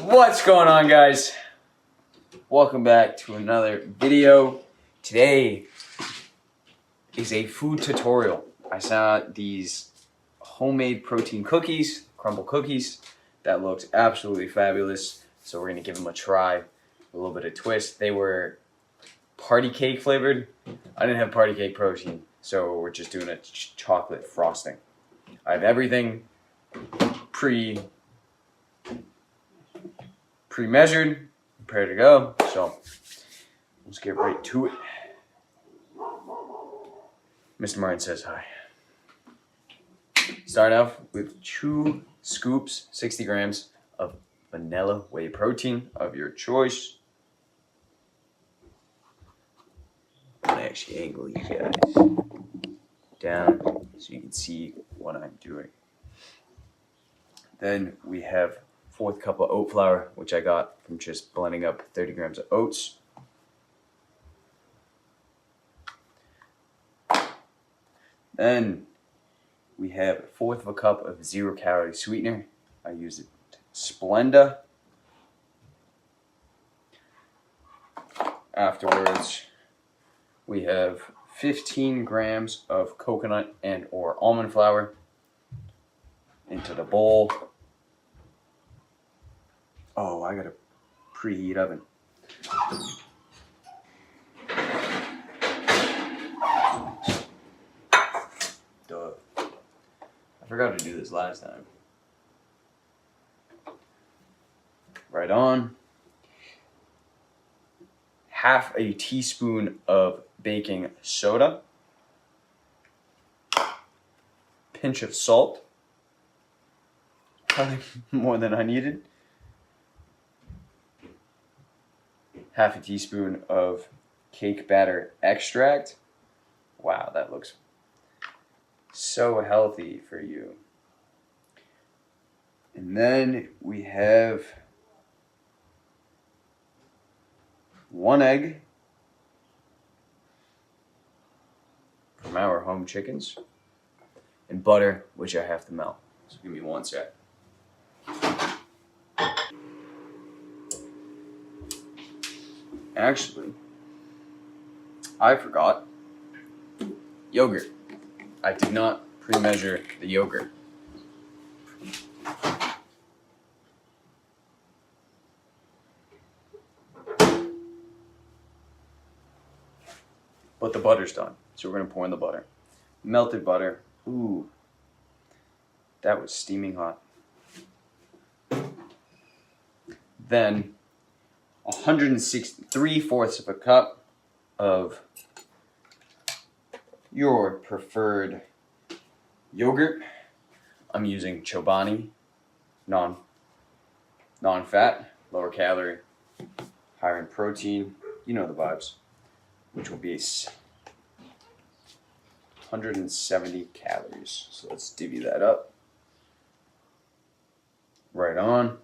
What's going on, guys? Welcome back to another video. Today is a food tutorial. I saw these homemade protein cookies, crumble cookies, that looked absolutely fabulous. So we're gonna give them a try, a little bit of twist. They were party cake flavored. I didn't have party cake protein, so we're just doing a chocolate frosting. I have everything pre-measured, prepared to go, so let's get right to it. Mr. Martin says hi. Start off with 2 scoops, 60 grams of vanilla whey protein of your choice. I'm gonna actually angle you guys down so you can see what I'm doing. Then we have 1/4 cup of oat flour, which I got from just blending up 30 grams of oats. Then we have 1/4 cup of 0-calorie sweetener. I use it Splenda. Afterwards, we have 15 grams of coconut and or almond flour into the bowl. Oh, I got a preheat oven. Duh. I forgot to do this last time. Right on. 1/2 a teaspoon of baking soda. Pinch of salt. Probably more than I needed. 1/2 a teaspoon of cake batter extract. Wow, that looks so healthy for you. And then we have 1 egg from our home chickens, and butter, which I have to melt. So give me 1 sec. Actually, I forgot yogurt. I did not pre-measure the yogurt. But the butter's done, so we're gonna pour in the butter. Melted butter. Ooh, that was steaming hot. Then 163/4 cup of your preferred yogurt. I'm using Chobani, non-fat, lower calorie, higher in protein. You know the vibes, which will be 170 calories. So let's divvy that up. Right on.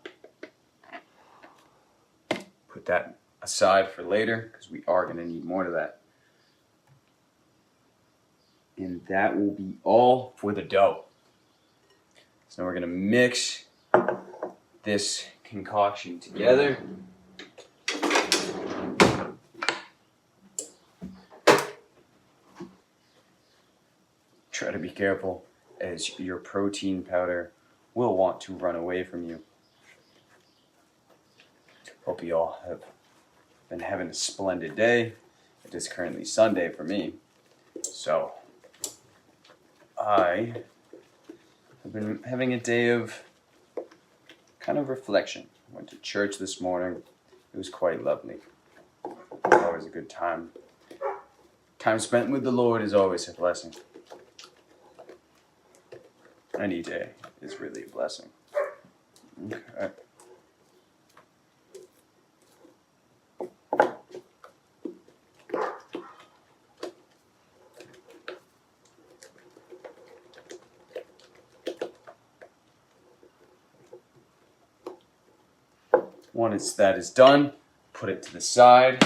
Put that aside for later because we are going to need more of that. And that will be all for the dough. So now we're going to mix this concoction together. Try to be careful, as your protein powder will want to run away from you. Hope you all have been having a splendid day. It is currently Sunday for me, so I have been having a day of kind of reflection. I went to church this morning. It was quite lovely. Always a good time. Time spent with the Lord is always a blessing. Any day is really a blessing. Okay. Once that is done, put it to the side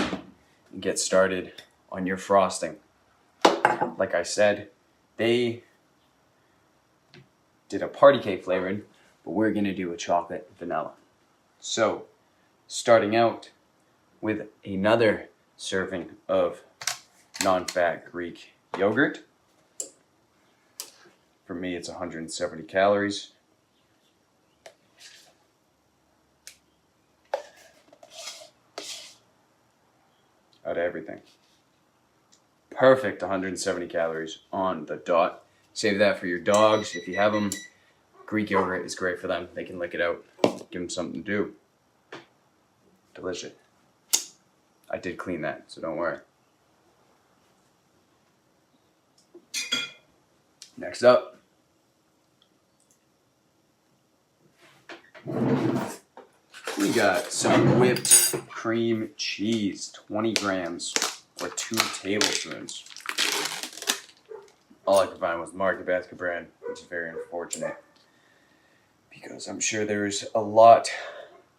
and get started on your frosting. Like I said, they did a party cake flavored, but we're gonna do a chocolate vanilla. So, starting out with another serving of non-fat Greek yogurt. For me, it's 170 calories. Out of everything. Perfect 170 calories on the dot. Save that for your dogs. If you have them, Greek yogurt is great for them. They can lick it out. Give them something to do. Delicious. I did clean that, so don't worry. Next up, we got some whipped cream cheese, 20 grams or 2 tablespoons. All I could find was Market Basket brand, which is very unfortunate because I'm sure there's a lot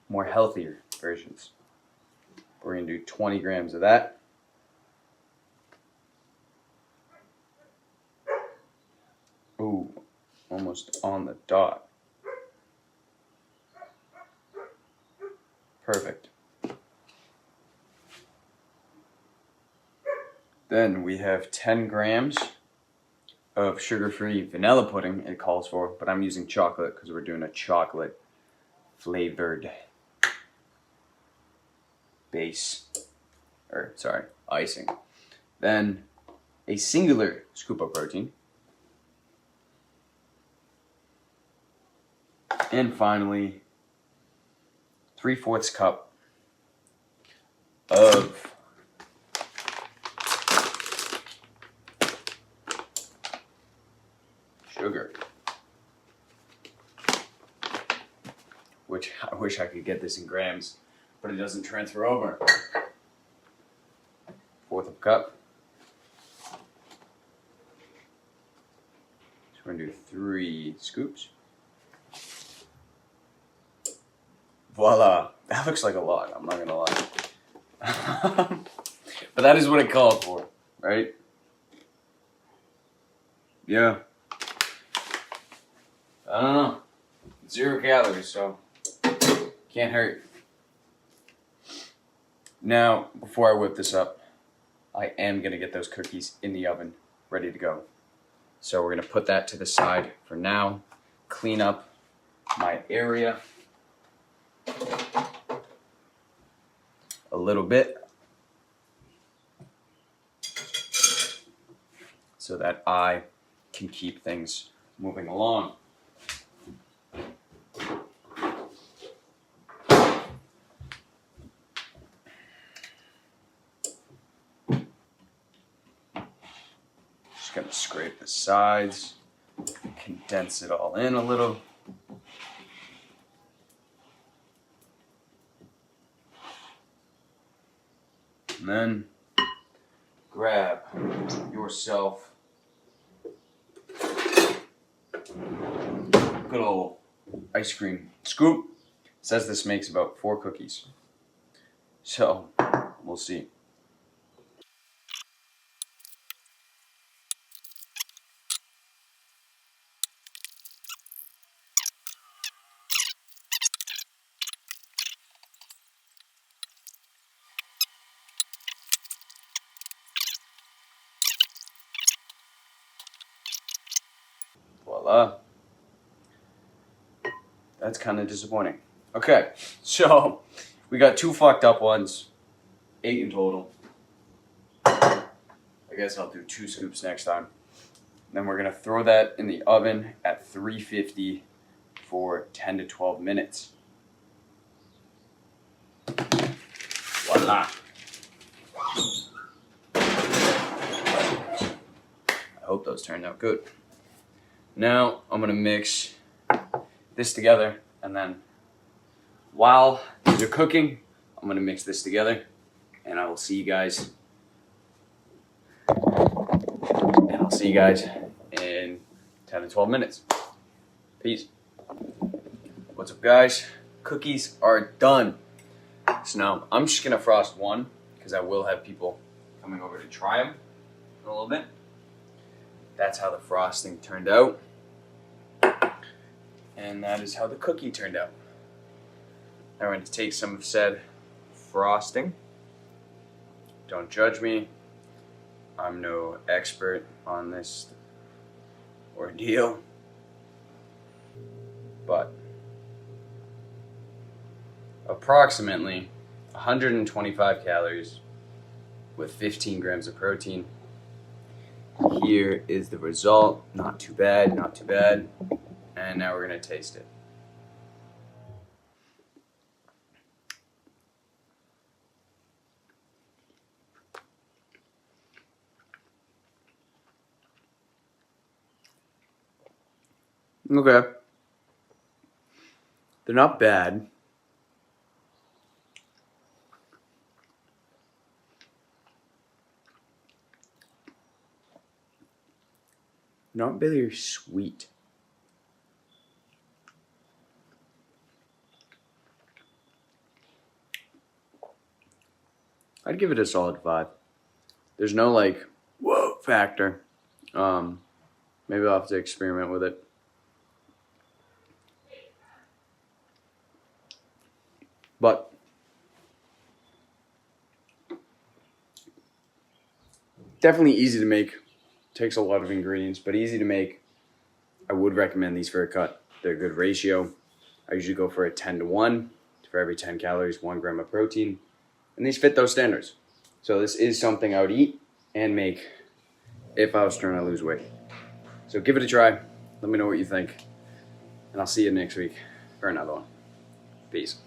more healthier versions. We're going to do 20 grams of that. Ooh, almost on the dot. Perfect. Then we have 10 grams of sugar-free vanilla pudding it calls for, but I'm using chocolate because we're doing a chocolate flavored icing. Then a singular scoop of protein. And finally, 3/4 cup of sugar. Which I wish I could get this in grams, but it doesn't transfer over. 1/4 cup. So we're going to do 3 scoops. Voila. That looks like a lot, I'm not going to lie. But that is what it called for, right? Yeah. I don't know. 0 calories, so can't hurt. Now, before I whip this up, I am going to get those cookies in the oven, ready to go. So we're going to put that to the side for now, clean up my area a little bit so that I can keep things moving along. Just gonna scrape the sides, condense it all in a little. And then grab yourself a good old ice cream scoop. It says this makes about 4 cookies. So, we'll see. Voila. That's kind of disappointing. Okay, so we got 2 fucked up ones, 8 in total. I guess I'll do 2 scoops next time. Then we're gonna throw that in the oven at 350 for 10 to 12 minutes. Voila. I hope those turned out good. Now I'm gonna mix this together, and then while these are cooking, I'm gonna mix this together, and I will see you guys. In 10 to 12 minutes. Peace. What's up, guys? Cookies are done. So now I'm just gonna frost one because I will have people coming over to try them in a little bit. That's how the frosting turned out. And that is how the cookie turned out. I'm going to take some of said frosting. Don't judge me. I'm no expert on this ordeal. But approximately 125 calories with 15 grams of protein. Here is the result. Not too bad, not too bad. And now we're going to taste it. Okay. They're not bad. Not very sweet. I'd give it a solid 5. There's no like whoa factor. Maybe I'll have to experiment with it. But definitely easy to make. Takes a lot of ingredients, but easy to make. I would recommend these for a cut. They're a good ratio. I usually go for a 10-to-1. For every 10 calories, 1 gram of protein. And these fit those standards. So this is something I would eat and make if I was trying to lose weight. So give it a try. Let me know what you think. And I'll see you next week for another one. Peace.